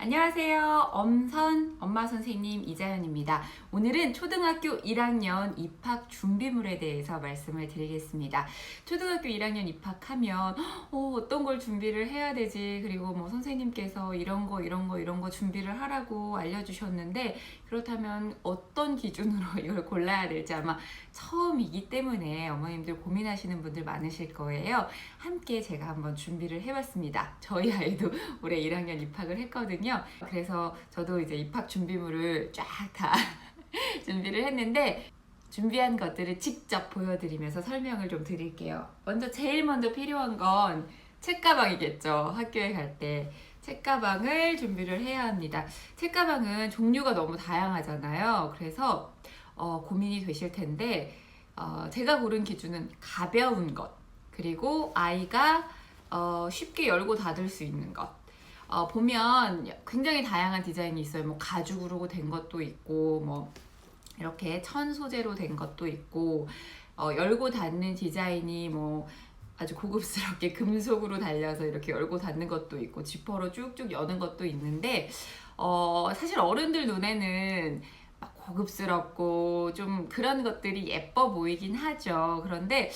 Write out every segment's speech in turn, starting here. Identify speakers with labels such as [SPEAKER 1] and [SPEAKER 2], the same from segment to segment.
[SPEAKER 1] 안녕하세요. 엄선 엄마 선생님 이자연입니다. 오늘은 초등학교 1학년 입학 준비물에 대해서 말씀을 드리겠습니다. 초등학교 1학년 입학하면 어떤 걸 준비를 해야 되지? 그리고 뭐 선생님께서 이런 거 준비를 하라고 알려주셨는데 그렇다면 어떤 기준으로 이걸 골라야 될지 아마 처음이기 때문에 어머님들 고민하시는 분들 많으실 거예요. 함께 제가 한번 준비를 해봤습니다. 저희 아이도 올해 1학년 입학을 했거든요. 그래서 저도 이제 입학 준비물을 쫙 다 준비를 했는데 준비한 것들을 직접 보여드리면서 설명을 좀 드릴게요. 제일 먼저 필요한 건 책가방이겠죠. 학교에 갈 때 책가방을 준비를 해야 합니다. 책가방은 종류가 너무 다양하잖아요. 그래서 고민이 되실 텐데 제가 고른 기준은 가벼운 것, 그리고 아이가 쉽게 열고 닫을 수 있는 것. 보면 굉장히 다양한 디자인이 있어요. 뭐 가죽으로 된 것도 있고, 뭐 이렇게 천 소재로 된 것도 있고, 열고 닫는 디자인이 뭐 아주 고급스럽게 금속으로 달려서 이렇게 열고 닫는 것도 있고, 지퍼로 쭉쭉 여는 것도 있는데, 사실 어른들 눈에는 막 고급스럽고 좀 그런 것들이 예뻐 보이긴 하죠. 그런데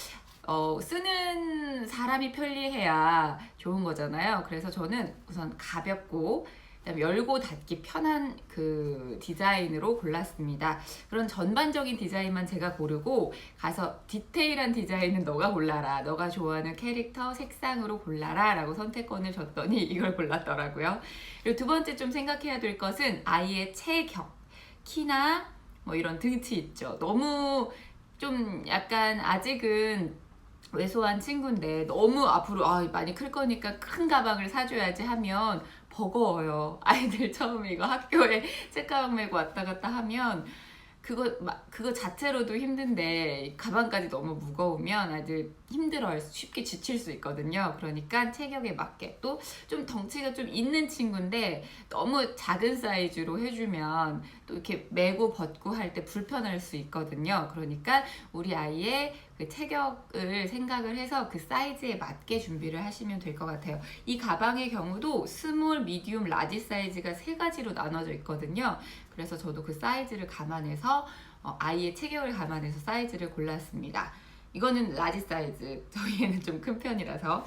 [SPEAKER 1] 쓰는 사람이 편리해야 좋은 거잖아요. 그래서 저는 우선 가볍고 그다음에 열고 닫기 편한 그 디자인으로 골랐습니다. 그런 전반적인 디자인만 제가 고르고 가서 디테일한 디자인은 너가 골라라. 너가 좋아하는 캐릭터 색상으로 골라라 라고 선택권을 줬더니 이걸 골랐더라고요. 그리고 두 번째 좀 생각해야 될 것은 아이의 체격, 키나 뭐 이런 등치 있죠. 너무 좀 약간 아직은 왜소한 친구인데 너무 앞으로 많이 클 거니까 큰 가방을 사줘야지 하면 버거워요. 아이들 처음에 이거 학교에 책가방 메고 왔다 갔다 하면 그거 자체로도 힘든데 가방까지 너무 무거우면 아이들 힘들어요. 쉽게 지칠 수 있거든요. 그러니까 체격에 맞게 또 좀 덩치가 좀 있는 친구인데 너무 작은 사이즈로 해주면 또 이렇게 메고 벗고 할 때 불편할 수 있거든요. 그러니까 우리 아이의 그 체격을 생각을 해서 그 사이즈에 맞게 준비를 하시면 될 것 같아요. 이 가방의 경우도 스몰, 미디움, 라지 사이즈가 세 가지로 나눠져 있거든요. 그래서 저도 그 사이즈를 감안해서 아이의 체격을 감안해서 사이즈를 골랐습니다. 이거는 라지 사이즈, 저희 애는 좀 큰 편이라서.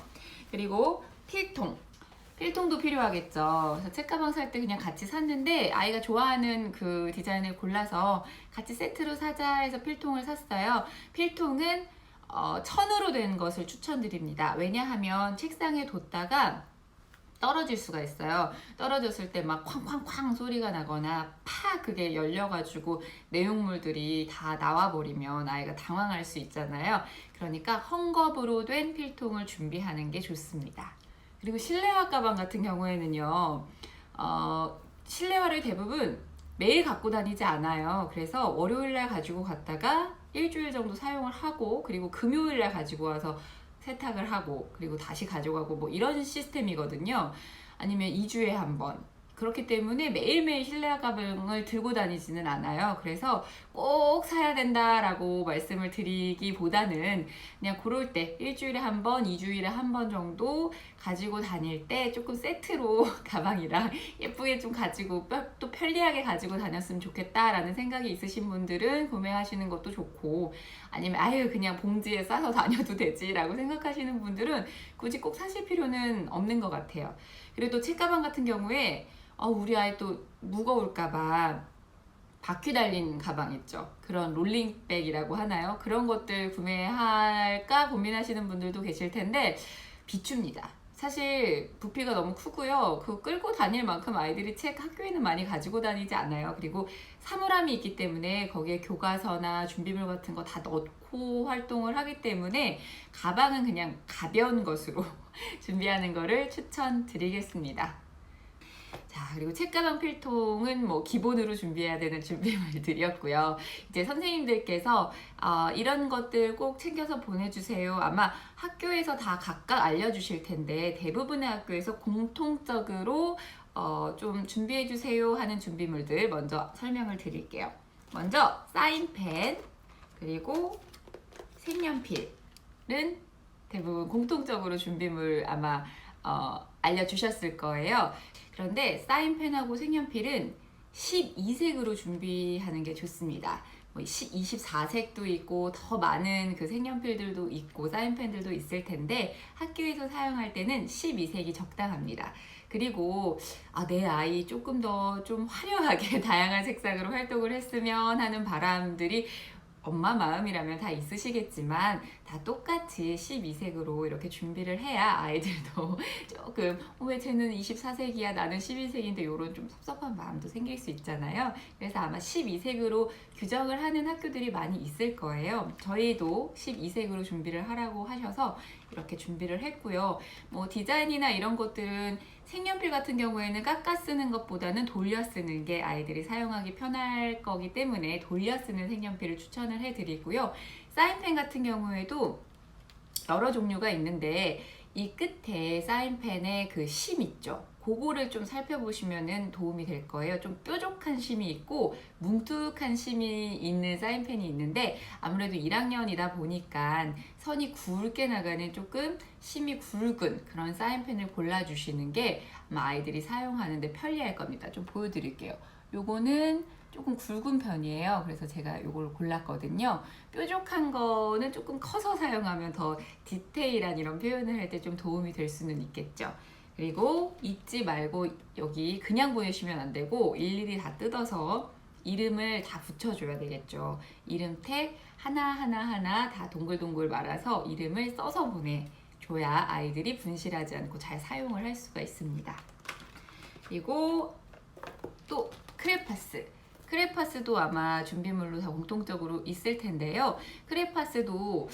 [SPEAKER 1] 그리고 필통도 필요하겠죠. 그래서 책가방 살 때 그냥 같이 샀는데 아이가 좋아하는 그 디자인을 골라서 같이 세트로 사자 해서 필통을 샀어요. 필통은 천으로 된 것을 추천드립니다. 왜냐하면 책상에 뒀다가 떨어질 수가 있어요. 떨어졌을 때 막 쾅쾅쾅 소리가 나거나 팍 그게 열려가지고 내용물들이 다 나와버리면 아이가 당황할 수 있잖아요. 그러니까 헝겊으로 된 필통을 준비하는 게 좋습니다. 그리고 실내화 가방 같은 경우에는요, 실내화를 대부분 매일 갖고 다니지 않아요. 그래서 월요일날 가지고 갔다가 일주일 정도 사용을 하고, 그리고 금요일날 가지고 와서 세탁을 하고, 그리고 다시 가져가고, 뭐 이런 시스템이거든요. 아니면 2주에 한 번. 그렇기 때문에 매일매일 실내화 가방을 들고 다니지는 않아요. 그래서 꼭 사야 된다라고 말씀을 드리기보다는 그냥 고를 때 일주일에 한 번, 2주일에 한 번 정도 가지고 다닐 때 조금 세트로 가방이랑 예쁘게 좀 가지고 또 편리하게 가지고 다녔으면 좋겠다라는 생각이 있으신 분들은 구매하시는 것도 좋고, 아니면 그냥 봉지에 싸서 다녀도 되지라고 생각하시는 분들은 굳이 꼭 사실 필요는 없는 것 같아요. 그리고 또 책가방 같은 경우에 우리 아이 또 무거울까봐 바퀴 달린 가방 있죠. 그런 롤링백이라고 하나요? 그런 것들 구매할까 고민하시는 분들도 계실 텐데 비춥니다. 사실 부피가 너무 크고요. 그거 끌고 다닐 만큼 아이들이 책 학교에는 많이 가지고 다니지 않아요. 그리고 사물함이 있기 때문에 거기에 교과서나 준비물 같은 거 다 넣고 활동을 하기 때문에 가방은 그냥 가벼운 것으로 준비하는 거를 추천드리겠습니다. 자, 그리고 책가방 필통은 뭐 기본으로 준비해야 되는 준비물들이었고요. 이제 선생님들께서 이런 것들 꼭 챙겨서 보내주세요. 아마 학교에서 다 각각 알려주실 텐데 대부분의 학교에서 공통적으로 좀 준비해주세요 하는 준비물들 먼저 설명을 드릴게요. 먼저 사인펜, 그리고 색연필은 대부분 공통적으로 준비물 아마 알려주셨을 거예요. 그런데 사인펜하고 색연필은 12색으로 준비하는 게 좋습니다. 24색도 있고 더 많은 그 색연필들도 있고 사인펜들도 있을 텐데 학교에서 사용할 때는 12색이 적당합니다. 그리고 내 아이 조금 더 좀 화려하게 다양한 색상으로 활동을 했으면 하는 바람들이 엄마 마음이라면 다 있으시겠지만 다 똑같이 12색으로 이렇게 준비를 해야 아이들도 조금 왜 쟤는 24색이야 나는 12색인데 이런 좀 섭섭한 마음도 생길 수 있잖아요. 그래서 아마 12색으로 규정을 하는 학교들이 많이 있을 거예요. 저희도 12색으로 준비를 하라고 하셔서 이렇게 준비를 했고요. 뭐 디자인이나 이런 것들은 색연필 같은 경우에는 깎아 쓰는 것보다는 돌려 쓰는 게 아이들이 사용하기 편할 거기 때문에 돌려 쓰는 색연필을 추천을 해드리고요. 사인펜 같은 경우에도 여러 종류가 있는데 이 끝에 사인펜에 그 심 있죠. 그거를 좀 살펴보시면 도움이 될 거예요. 좀 뾰족한 심이 있고 뭉툭한 심이 있는 사인펜이 있는데 아무래도 1학년이다 보니까 선이 굵게 나가는 조금 심이 굵은 그런 사인펜을 골라주시는 게 아마 아이들이 사용하는데 편리할 겁니다. 좀 보여드릴게요. 요거는 조금 굵은 편이에요. 그래서 제가 요걸 골랐거든요. 뾰족한 거는 조금 커서 사용하면 더 디테일한 이런 표현을 할 때 좀 도움이 될 수는 있겠죠. 그리고 잊지 말고 여기 그냥 보내시면 안 되고 일일이 다 뜯어서 이름을 다 붙여줘야 되겠죠. 이름 택 하나하나 다 동글동글 말아서 이름을 써서 보내줘야 아이들이 분실하지 않고 잘 사용을 할 수가 있습니다. 그리고 또 크레파스도 아마 준비물로 다 공통적으로 있을 텐데요. 크레파스도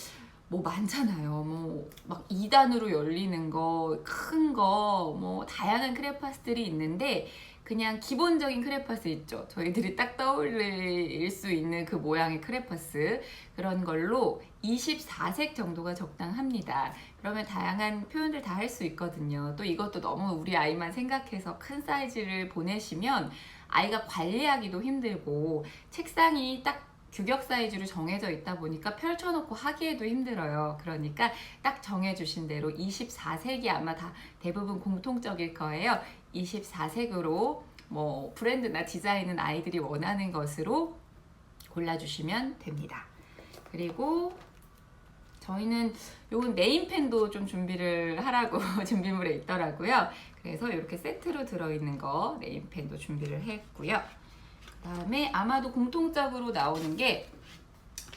[SPEAKER 1] 뭐 많잖아요. 뭐 막 2단으로 열리는 거, 큰 거, 뭐 다양한 크레파스들이 있는데 그냥 기본적인 크레파스 있죠. 저희들이 딱 떠올릴 수 있는 그 모양의 크레파스 그런 걸로 24색 정도가 적당합니다. 그러면 다양한 표현들 다 할 수 있거든요. 또 이것도 너무 우리 아이만 생각해서 큰 사이즈를 보내시면 아이가 관리하기도 힘들고 책상이 딱 규격 사이즈로 정해져 있다 보니까 펼쳐놓고 하기에도 힘들어요. 그러니까 딱 정해주신 대로 24색이 아마 다 대부분 공통적일 거예요. 24색으로 뭐 브랜드나 디자인은 아이들이 원하는 것으로 골라주시면 됩니다. 그리고 저희는 요건 네임펜도 좀 준비를 하라고 준비물에 있더라고요. 그래서 이렇게 세트로 들어있는 거 네임펜도 준비를 했고요. 그 다음에 아마도 공통적으로 나오는 게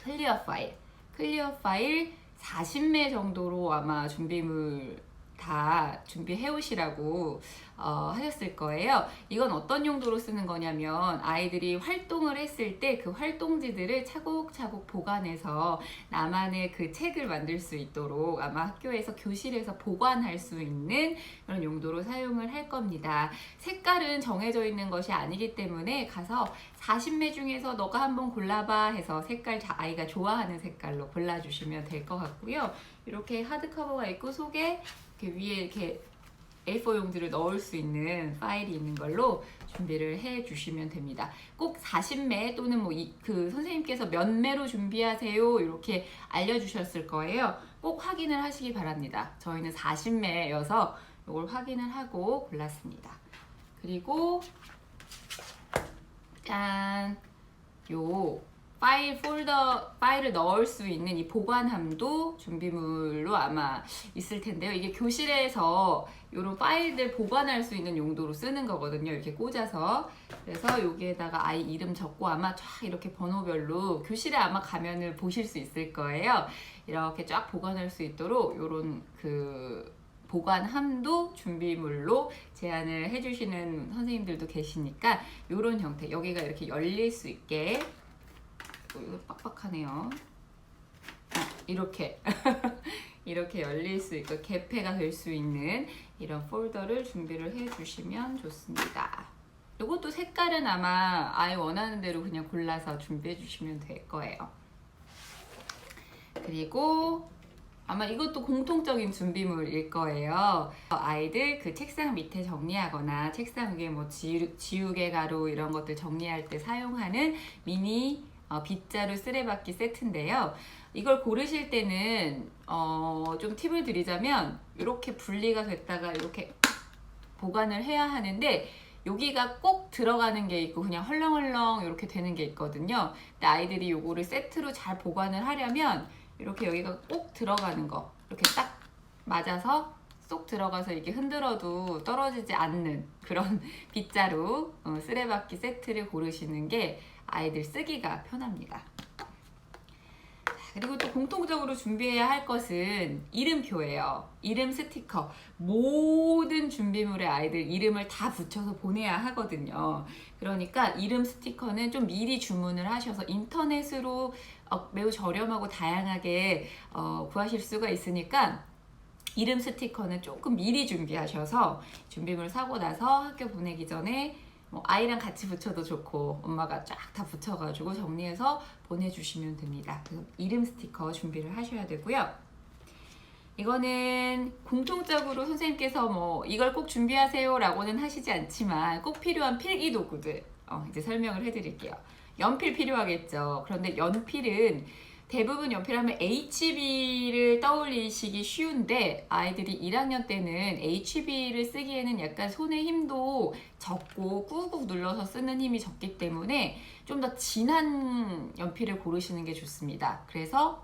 [SPEAKER 1] 클리어 파일 40매 정도로 아마 준비물 다 준비해 오시라고 하셨을 거예요. 이건 어떤 용도로 쓰는 거냐면 아이들이 활동을 했을 때 그 활동지들을 차곡차곡 보관해서 나만의 그 책을 만들 수 있도록 아마 학교에서 교실에서 보관할 수 있는 그런 용도로 사용을 할 겁니다. 색깔은 정해져 있는 것이 아니기 때문에 가서 40매 중에서 너가 한번 골라봐 해서 색깔 아이가 좋아하는 색깔로 골라주시면 될 것 같고요. 이렇게 하드커버가 있고 속에 이렇게 위에 이렇게 A4 용지를 넣을 수 있는 파일이 있는 걸로 준비를 해 주시면 됩니다. 꼭 40매 또는 뭐 그 선생님께서 몇 매로 준비하세요 이렇게 알려주셨을 거예요. 꼭 확인을 하시기 바랍니다. 저희는 40매여서 이걸 확인을 하고 골랐습니다. 그리고 짠! 요 파일을 넣을 수 있는 이 보관함도 준비물로 아마 있을 텐데요. 이게 교실에서 이런 파일들 보관할 수 있는 용도로 쓰는 거거든요. 이렇게 꽂아서. 그래서 여기에다가 아이 이름 적고 아마 쫙 이렇게 번호별로 교실에 아마 가면을 보실 수 있을 거예요. 이렇게 쫙 보관할 수 있도록 이런 그 보관함도 준비물로 제안을 해주시는 선생님들도 계시니까 이런 형태, 여기가 이렇게 열릴 수 있게 이거 빡빡하네요. 이렇게 이렇게 열릴 수 있고 개폐가 될 수 있는 이런 폴더를 준비를 해주시면 좋습니다. 이것도 색깔은 아마 아이 원하는 대로 그냥 골라서 준비해 주시면 될 거예요. 그리고 아마 이것도 공통적인 준비물일 거예요. 아이들 그 책상 밑에 정리하거나 책상 위에 뭐 지우개 가루 이런 것들 정리할 때 사용하는 미니 빗자루 쓰레받기 세트인데요. 이걸 고르실 때는 좀 팁을 드리자면 이렇게 분리가 됐다가 이렇게 보관을 해야 하는데 여기가 꼭 들어가는 게 있고 그냥 헐렁헐렁 이렇게 되는 게 있거든요. 근데 아이들이 요거를 세트로 잘 보관을 하려면 이렇게 여기가 꼭 들어가는 거 이렇게 딱 맞아서 쏙 들어가서 이게 흔들어도 떨어지지 않는 그런 빗자루 쓰레받기 세트를 고르시는 게 아이들 쓰기가 편합니다. 그리고 또 공통적으로 준비해야 할 것은 이름표예요. 이름 스티커. 모든 준비물에 아이들 이름을 다 붙여서 보내야 하거든요. 그러니까 이름 스티커는 좀 미리 주문을 하셔서 인터넷으로 매우 저렴하고 다양하게 구하실 수가 있으니까 이름 스티커는 조금 미리 준비하셔서 준비물 사고 나서 학교 보내기 전에 아이랑 같이 붙여도 좋고 엄마가 쫙 다 붙여가지고 정리해서 보내주시면 됩니다. 그래서 이름 스티커 준비를 하셔야 되고요. 이거는 공통적으로 선생님께서 이걸 꼭 준비하세요 라고는 하시지 않지만 꼭 필요한 필기 도구들 이제 설명을 해드릴게요. 연필 필요하겠죠. 그런데 연필은 대부분 연필하면 HB를 떠올리시기 쉬운데 아이들이 1학년 때는 HB를 쓰기에는 약간 손의 힘도 적고 꾹꾹 눌러서 쓰는 힘이 적기 때문에 좀 더 진한 연필을 고르시는 게 좋습니다. 그래서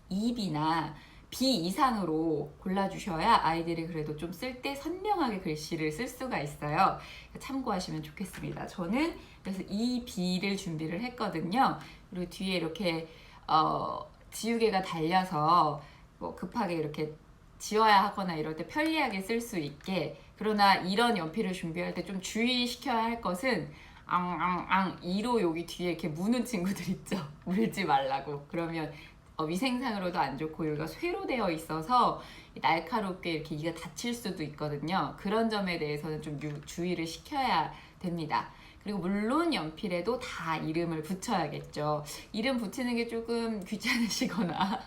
[SPEAKER 1] 2B나 B 이상으로 골라주셔야 아이들이 그래도 좀 쓸 때 선명하게 글씨를 쓸 수가 있어요. 참고하시면 좋겠습니다. 저는 그래서 2B를 준비를 했거든요. 그리고 뒤에 이렇게 지우개가 달려서 급하게 이렇게 지워야 하거나 이럴 때 편리하게 쓸 수 있게. 그러나 이런 연필을 준비할 때 좀 주의시켜야 할 것은 이로 여기 뒤에 이렇게 무는 친구들 있죠. 물지 말라고. 그러면 위생상으로도 안 좋고 여기가 쇠로 되어 있어서 날카롭게 이렇게 이가 다칠 수도 있거든요. 그런 점에 대해서는 좀 주의를 시켜야 됩니다. 그리고 물론 연필에도 다 이름을 붙여야겠죠. 이름 붙이는 게 조금 귀찮으시거나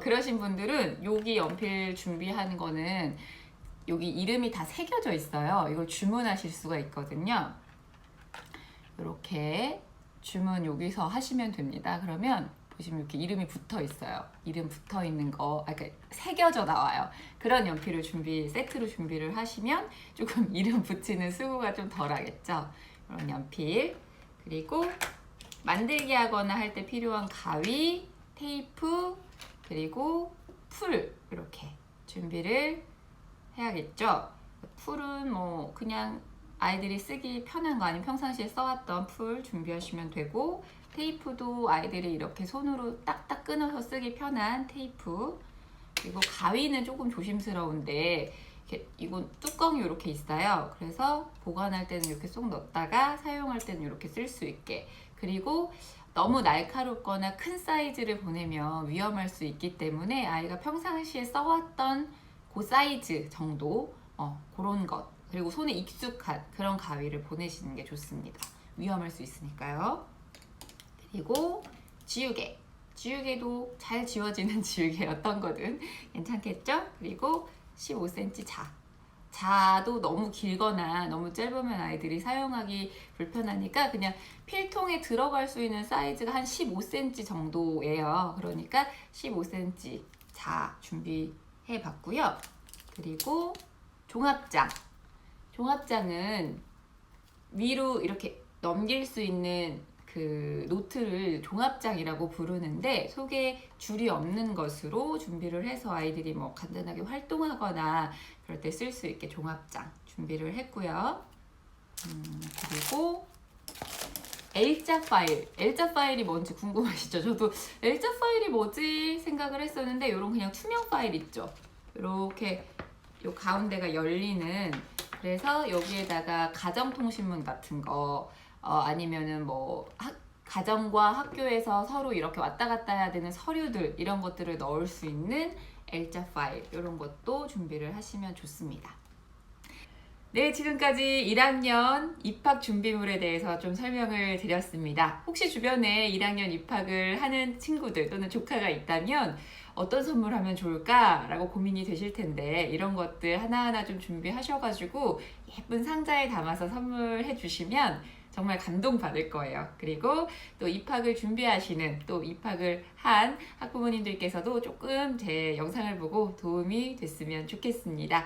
[SPEAKER 1] 그러신 분들은 여기 연필 준비하는 거는 여기 이름이 다 새겨져 있어요. 이걸 주문하실 수가 있거든요. 이렇게 주문 여기서 하시면 됩니다. 그러면 보시면 이렇게 이름이 붙어 있어요. 이름 붙어 있는 거, 그러니까 새겨져 나와요. 그런 연필을 세트로 준비를 하시면 조금 이름 붙이는 수고가 좀 덜 하겠죠. 이런 연필, 그리고 만들기 하거나 할 때 필요한 가위, 테이프, 그리고 풀 이렇게 준비를 해야겠죠. 풀은 그냥 아이들이 쓰기 편한 거 아니면 평상시에 써왔던 풀 준비하시면 되고, 테이프도 아이들이 이렇게 손으로 딱딱 끊어서 쓰기 편한 테이프, 그리고 가위는 조금 조심스러운데 이건 뚜껑이 이렇게 있어요. 그래서 보관할 때는 이렇게 쏙 넣었다가 사용할 때는 이렇게 쓸 수 있게. 그리고 너무 날카롭거나 큰 사이즈를 보내면 위험할 수 있기 때문에 아이가 평상시에 써왔던 그 사이즈 정도 그런 것, 그리고 손에 익숙한 그런 가위를 보내시는 게 좋습니다. 위험할 수 있으니까요. 그리고 지우개도 잘 지워지는 지우개 어떤 거든 괜찮겠죠? 그리고 15cm 자도 너무 길거나 너무 짧으면 아이들이 사용하기 불편하니까 그냥 필통에 들어갈 수 있는 사이즈가 한 15cm 정도예요. 그러니까 15cm 자 준비해 봤고요. 그리고 종합장은 위로 이렇게 넘길 수 있는 그 노트를 종합장이라고 부르는데 속에 줄이 없는 것으로 준비를 해서 아이들이 간단하게 활동하거나 그럴 때 쓸 수 있게 종합장 준비를 했고요. 그리고 L자 파일이 뭔지 궁금하시죠? 저도 L자 파일이 뭐지 생각을 했었는데 이런 그냥 투명 파일 있죠? 이렇게 요 가운데가 열리는, 그래서 여기에다가 가정통신문 같은 거 아니면은 가정과 학교에서 서로 이렇게 왔다 갔다 해야 되는 서류들 이런 것들을 넣을 수 있는 L자 파일 이런 것도 준비를 하시면 좋습니다. 네, 지금까지 1학년 입학 준비물에 대해서 좀 설명을 드렸습니다. 혹시 주변에 1학년 입학을 하는 친구들 또는 조카가 있다면 어떤 선물하면 좋을까? 라고 고민이 되실 텐데 이런 것들 하나하나 좀 준비하셔가지고 예쁜 상자에 담아서 선물해 주시면 정말 감동받을 거예요. 그리고 또 입학을 준비하시는, 또 입학을 한 학부모님들께서도 조금 제 영상을 보고 도움이 됐으면 좋겠습니다.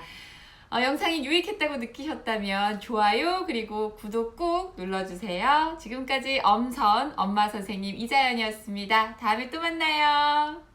[SPEAKER 1] 영상이 유익했다고 느끼셨다면 좋아요 그리고 구독 꼭 눌러주세요. 지금까지 엄선 엄마 선생님 이자연이었습니다. 다음에 또 만나요.